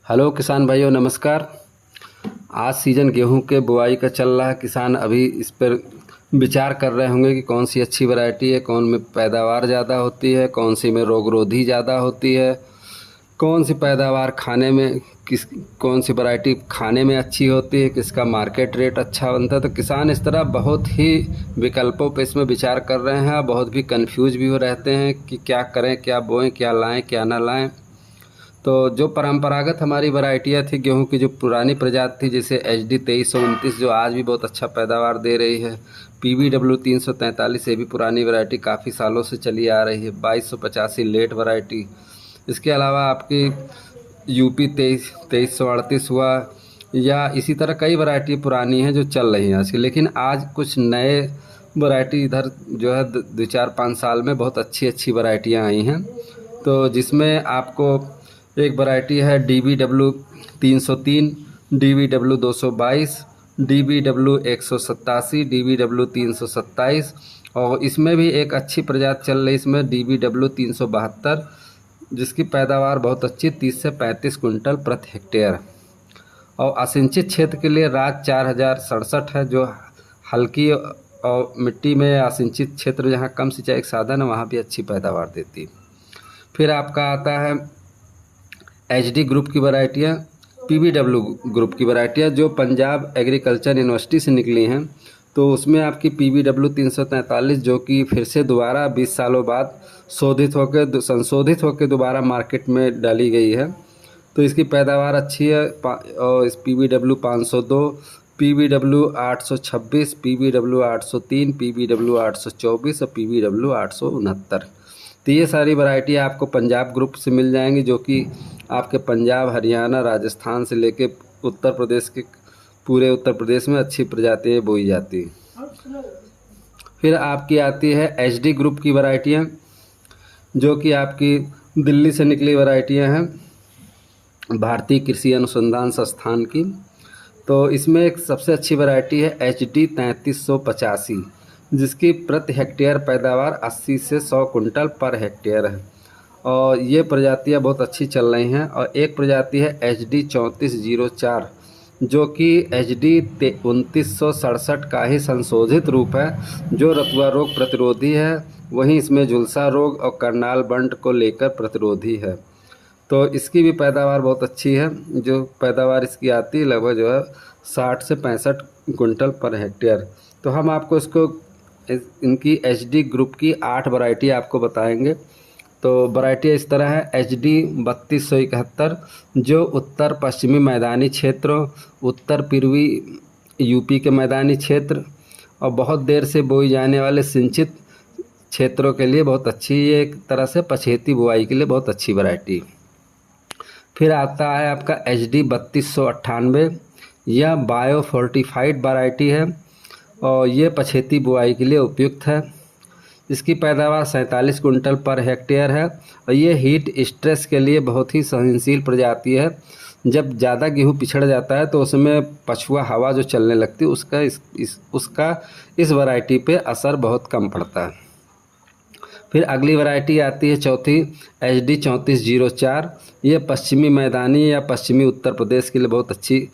Hello किसान भाइयों, नमस्कार। आज सीज़न गेहूं के बुआई का चल रहा है। किसान अभी इस पर विचार कर रहे होंगे कि कौन सी अच्छी वैरायटी है, कौन में पैदावार ज़्यादा होती है, कौन सी में रोगरोधी ज़्यादा होती है, कौन सी पैदावार खाने में कौन सी वैरायटी खाने में अच्छी होती है, किसका मार्केट रेट अच्छा बनता है। तो किसान इस तरह बहुत ही विकल्पों पर इसमें विचार कर रहे हैं और बहुत भी कंफ्यूज भी हो रहते हैं कि क्या करें, क्या बोएं, क्या लाएँ, क्या ना लाएँ। तो जो परंपरागत हमारी वैरायटियाँ थी गेहूं की, जो पुरानी प्रजाति थी, जैसे HD 2329 जो आज भी बहुत अच्छा पैदावार दे रही है, PBW 343 ये भी पुरानी वैरायटी काफ़ी सालों से चली आ रही है, 2285 लेट वैरायटी। इसके अलावा आपकी UP 2338 हुआ, या इसी तरह कई वैरायटी पुरानी हैं जो चल रही हैं आज की। लेकिन आज कुछ नए वैरायटी इधर जो है 2-4-5 साल में बहुत अच्छी अच्छी वैरायटियाँ आई हैं। तो जिसमें आपको एक वैरायटी है DBW 303, DBW 222, DBW 187, DBW 327, और इसमें भी एक अच्छी प्रजाति चल रही इसमें DBW 372, जिसकी पैदावार बहुत अच्छी 30 से 35 कुंटल प्रति हेक्टेयर। और असिंचित क्षेत्र के लिए राज 4067 है, जो हल्की और मिट्टी में असिंचित क्षेत्र जहाँ कम सिंचाई के साधन है वहाँ भी अच्छी पैदावार देती है। फिर आपका आता है HD ग्रुप की वैरायटियाँ, PBW ग्रुप की वैरायटियाँ जो पंजाब एग्रीकल्चर यूनिवर्सिटी से निकली हैं। तो उसमें आपकी PBW 343 जो कि फिर से दोबारा 20 सालों बाद संशोधित होकर दोबारा मार्केट में डाली गई है। तो इसकी पैदावार अच्छी है। और इस PBW 502, PBW 826, PBW 803, PBW 824 और PBW 869। तो ये सारी वैरायटी आपको पंजाब ग्रुप से मिल जाएंगी, जो कि आपके पंजाब, हरियाणा, राजस्थान से लेके उत्तर प्रदेश के पूरे उत्तर प्रदेश में अच्छी प्रजातियाँ बोई जाती हैं। फिर आपकी आती है HD ग्रुप की वैरायटियाँ, जो कि आपकी दिल्ली से निकली वैरायटियाँ हैं, भारतीय कृषि अनुसंधान संस्थान की। तो इसमें एक सबसे अच्छी वैरायटी है HD 3385, जिसकी प्रति हेक्टेयर पैदावार 80 से 100 कुंटल पर हेक्टेयर है। और ये प्रजातियाँ बहुत अच्छी चल रही हैं। और एक प्रजाति है HD 3404, जो कि HD 2967 का ही संशोधित रूप है, जो रतुआ रोग प्रतिरोधी है, वहीं इसमें झुलसा रोग और करनाल बंट को लेकर प्रतिरोधी है। तो इसकी भी पैदावार बहुत अच्छी है। जो पैदावार इसकी आती है लगभग जो है 60 से 65 कुंटल पर हेक्टेयर। तो हम आपको इनकी HD ग्रुप की 8 वैरायटी आपको बताएंगे। तो वैरायटी इस तरह है HD 3271, जो उत्तर पश्चिमी मैदानी क्षेत्रों, उत्तर पूर्वी UP के मैदानी क्षेत्र और बहुत देर से बोई जाने वाले सिंचित क्षेत्रों के लिए बहुत अच्छी, ये एक तरह से पछेती बुआई के लिए बहुत अच्छी वैरायटी। फिर आता है आपका HD 3298, यह बायो फोर्टिफाइड वैरायटी है और ये पछेती बुआई के लिए उपयुक्त है। इसकी पैदावार 47 कुंटल पर हेक्टेयर है और ये हीट स्ट्रेस के लिए बहुत ही सहनशील प्रजाति है। जब ज़्यादा गेहूँ पिछड़ जाता है तो उसमें पछुआ हवा जो चलने लगती है उसका इस वैरायटी पे असर बहुत कम पड़ता है। फिर अगली वैरायटी आती है चौथी HD 3404, ये पश्चिमी मैदानी या पश्चिमी उत्तर प्रदेश के लिए बहुत अच्छी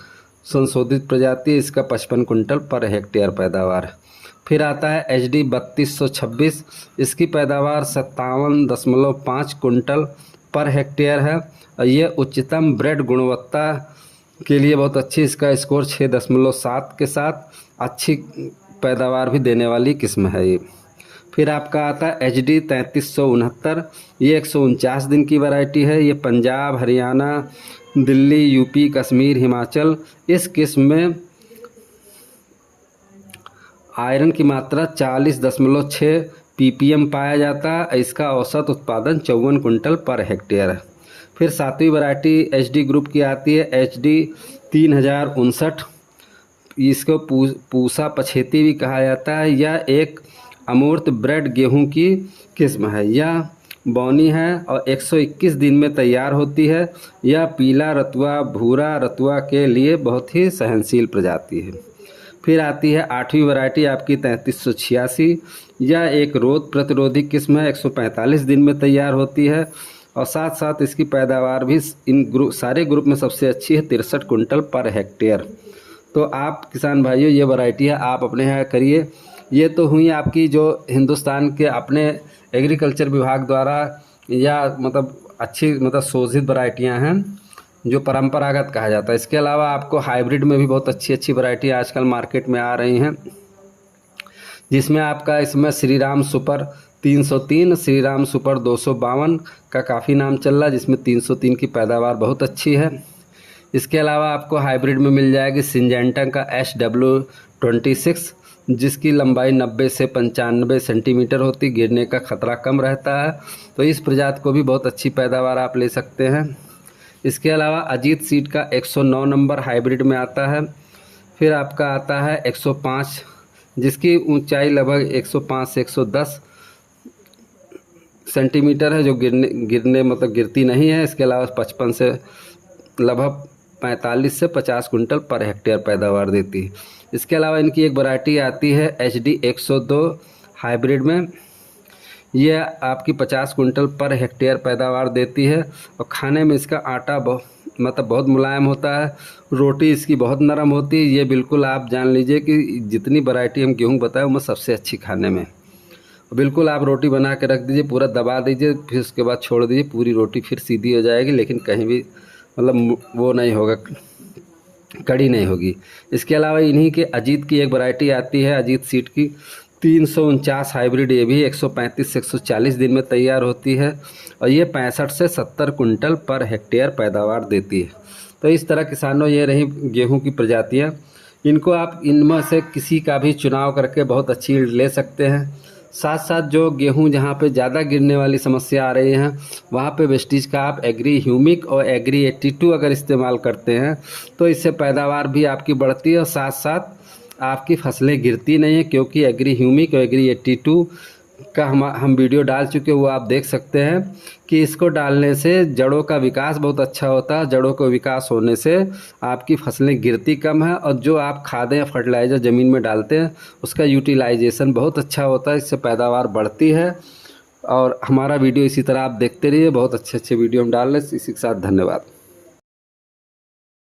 संशोधित प्रजाति है। इसका 55 कुंटल पर हेक्टेयर पैदावार है। फिर आता है HD 3226, इसकी पैदावार 57.5 कुंटल पर हेक्टेयर है और ये उच्चतम ब्रेड गुणवत्ता के लिए बहुत अच्छी, इसका स्कोर 6.7 के साथ अच्छी पैदावार भी देने वाली किस्म है ये। फिर आपका आता है HD 3369, ये 149 दिन की वैरायटी है। ये पंजाब, हरियाणा, दिल्ली, UP, कश्मीर, हिमाचल, इस किस्म में आयरन की मात्रा 40.6 ppm पाया जाता है। इसका औसत उत्पादन 54 कुंटल पर हेक्टेयर है। फिर सातवीं वैरायटी HD ग्रुप की आती है HD 3059, इसको पूसा पछेती भी कहा जाता है। यह एक अमूर्त ब्रेड गेहूं की किस्म है। यह बौनी है और 121 दिन में तैयार होती है। यह पीला रतुआ, भूरा रतुआ के लिए बहुत ही सहनशील प्रजाति है। फिर आती है आठवीं वैरायटी आपकी 3386, यह एक रोग प्रतिरोधी किस्म है, 145 दिन में तैयार होती है। और साथ साथ इसकी पैदावार भी इन सारे ग्रुप में सबसे अच्छी है, 63 कुंटल पर हेक्टेयर। तो आप किसान भाइयों, ये वैरायटी है, आप अपने यहाँ करिए। ये तो हुई आपकी जो हिंदुस्तान के अपने एग्रीकल्चर विभाग द्वारा या मतलब अच्छी मतलब शोधित वैरायटियाँ हैं जो परंपरागत कहा जाता है। इसके अलावा आपको हाइब्रिड में भी बहुत अच्छी अच्छी वैरायटी आजकल मार्केट में आ रही हैं, जिसमें आपका इसमें श्री राम सुपर 303, श्री राम सुपर 252 का काफ़ी नाम चल रहा है, जिसमें 303 की पैदावार बहुत अच्छी है। इसके अलावा आपको हाइब्रिड में मिल जाएगी सिंजेंटा का SW26, जिसकी लंबाई 90 से 95 सेंटीमीटर होती, गिरने का खतरा कम रहता है। तो इस प्रजाति को भी बहुत अच्छी पैदावार आप ले सकते हैं। इसके अलावा अजीत सीड का 109 नंबर हाइब्रिड में आता है। फिर आपका आता है 105, जिसकी ऊंचाई लगभग 105 से 110 सेंटीमीटर है, जो गिरने मतलब गिरती नहीं है। इसके अलावा 55 से लगभग 45 से 50 कुंटल पर हेक्टेयर पैदावार देती है। इसके अलावा इनकी एक वैरायटी आती है HD 102 हाइब्रिड में, यह आपकी 50 कुंटल पर हेक्टेयर पैदावार देती है और खाने में इसका आटा बहुत मुलायम होता है, रोटी इसकी बहुत नरम होती है। ये बिल्कुल आप जान लीजिए कि जितनी वैरायटी हम गेहूँ बताए उनमें सबसे अच्छी खाने में। बिल्कुल आप रोटी बना के रख दीजिए, पूरा दबा दीजिए, फिर उसके बाद छोड़ दीजिए, पूरी रोटी फिर सीधी हो जाएगी, लेकिन कहीं भी मतलब वो नहीं होगा, कड़ी नहीं होगी। इसके अलावा इन्हीं के अजीत की एक वैरायटी आती है, अजीत सीड की 349 हाइब्रिड, ये भी 135 से 140 दिन में तैयार होती है और ये 65 से 70 कुंटल पर हेक्टेयर पैदावार देती है। तो इस तरह किसानों, ये रही गेहूं की प्रजातियां। इनको आप इनमें से किसी का भी चुनाव करके बहुत अच्छी ले सकते हैं। साथ साथ जो गेहूं जहां पे ज़्यादा गिरने वाली समस्या आ रही है, वहां पे वेस्टीज का आप एग्री ह्यूमिक और एग्री 82 अगर इस्तेमाल करते हैं तो इससे पैदावार भी आपकी बढ़ती है और साथ साथ आपकी फसलें गिरती नहीं है, क्योंकि एग्री ह्यूमिक और एग्री 82 का हम वीडियो डाल चुके, वो आप देख सकते हैं कि इसको डालने से जड़ों का विकास बहुत अच्छा होता है। जड़ों को विकास होने से आपकी फसलें गिरती कम है और जो आप खादें या फर्टिलाइज़र ज़मीन में डालते हैं उसका यूटिलाइजेशन बहुत अच्छा होता है, इससे पैदावार बढ़ती है। और हमारा वीडियो इसी तरह आप देखते रहिए, बहुत अच्छे अच्छे वीडियो हम डाल रहे हैं। इसी के साथ धन्यवाद।